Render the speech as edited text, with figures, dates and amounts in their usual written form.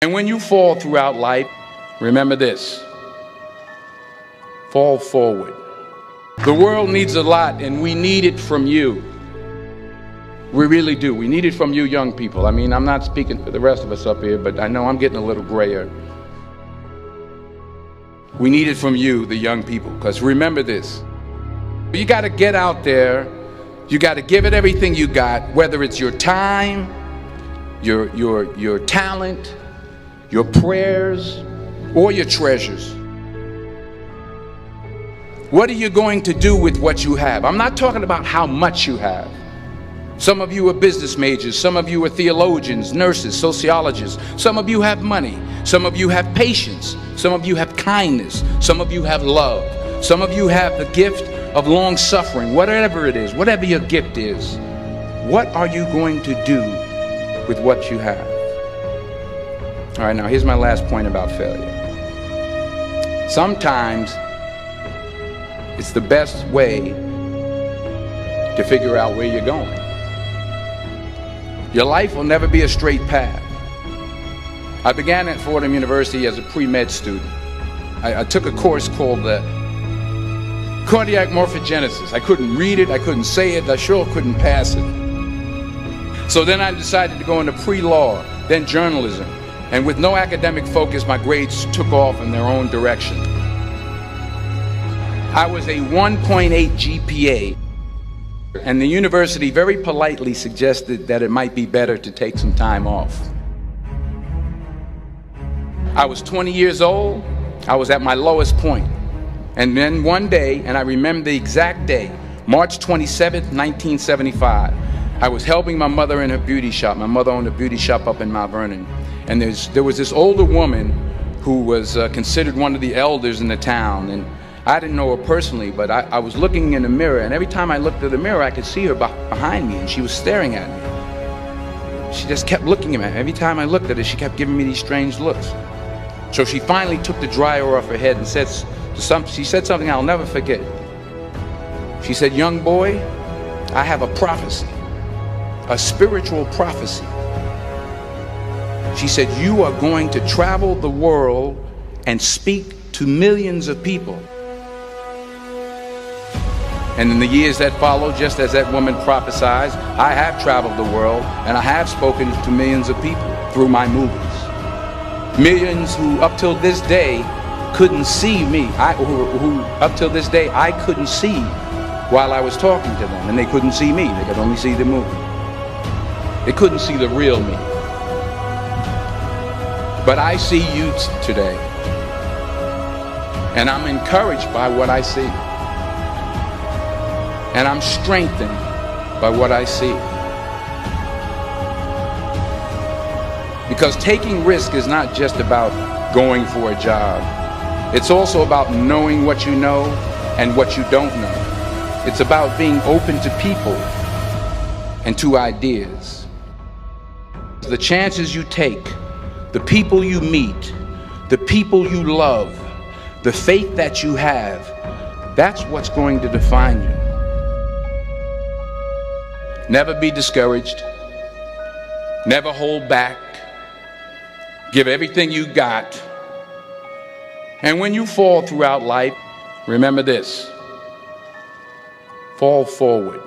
And when you fall throughout life, remember this: fall forward. The world needs a lot, and we need it from you. We really do. We need it from you young people. I mean, I'm not speaking for the rest of us up here, but I know I'm getting a little grayer. We need it from you, the young people, because remember this: you got to get out there. You got to give it everything you got, whether it's your time, your talent, your prayers, or your treasures. What are you going to do with what you have? I'm not talking about how much you have. Some of you are business majors, some of you are theologians, nurses, sociologists. Some of you have money, some of you have patience, some of you have kindness, some of you have love, some of you have the gift of long suffering. Whatever it is, whatever your gift is, what are you going to do with what you have? All right, now here's my last point about failure. Sometimes it's the best way to figure out where you're going. Your life will never be a straight path. I began at Fordham University as a pre-med student. I took a course called cardiac morphogenesis. I couldn't read it, I couldn't say it, I sure couldn't pass it. So then I decided to go into pre-law, then journalism. And with no academic focus, my grades took off in their own direction. I was a 1.8 GPA, and the university very politely suggested that it might be better to take some time off. I was 20 years old, I was at my lowest point. And then one day, and I remember the exact day, March 27th, 1975, I was helping my mother in her beauty shop. My mother owned a beauty shop up in Mount Vernon. And there was this older woman who was considered one of the elders in the town. And I didn't know her personally, but I was looking in the mirror, and every time I looked at the mirror, I could see her behind me, and she was staring at me. She just kept looking at me. Every time I looked at her, she kept giving me these strange looks. So she finally took the dryer off her head and she said something I'll never forget. She said, "Young boy, I have a prophecy, a spiritual prophecy." She said, "You are going to travel the world and speak to millions of people." And in the years that followed, just as that woman prophesied, I have traveled the world and I have spoken to millions of people through my movies. Millions who up till this day couldn't see me, who up till this day I couldn't see while I was talking to them, and they couldn't see me, they could only see the movie. They couldn't see the real me. But I see you today, and I'm encouraged by what I see. And I'm strengthened by what I see. Because taking risk is not just about going for a job. It's also about knowing what you know and what you don't know. It's about being open to people and to ideas. The chances you take, the people you meet, the people you love, the faith that you have, that's what's going to define you. Never be discouraged. Never hold back. Give everything you got. And when you fall throughout life, remember this: fall forward.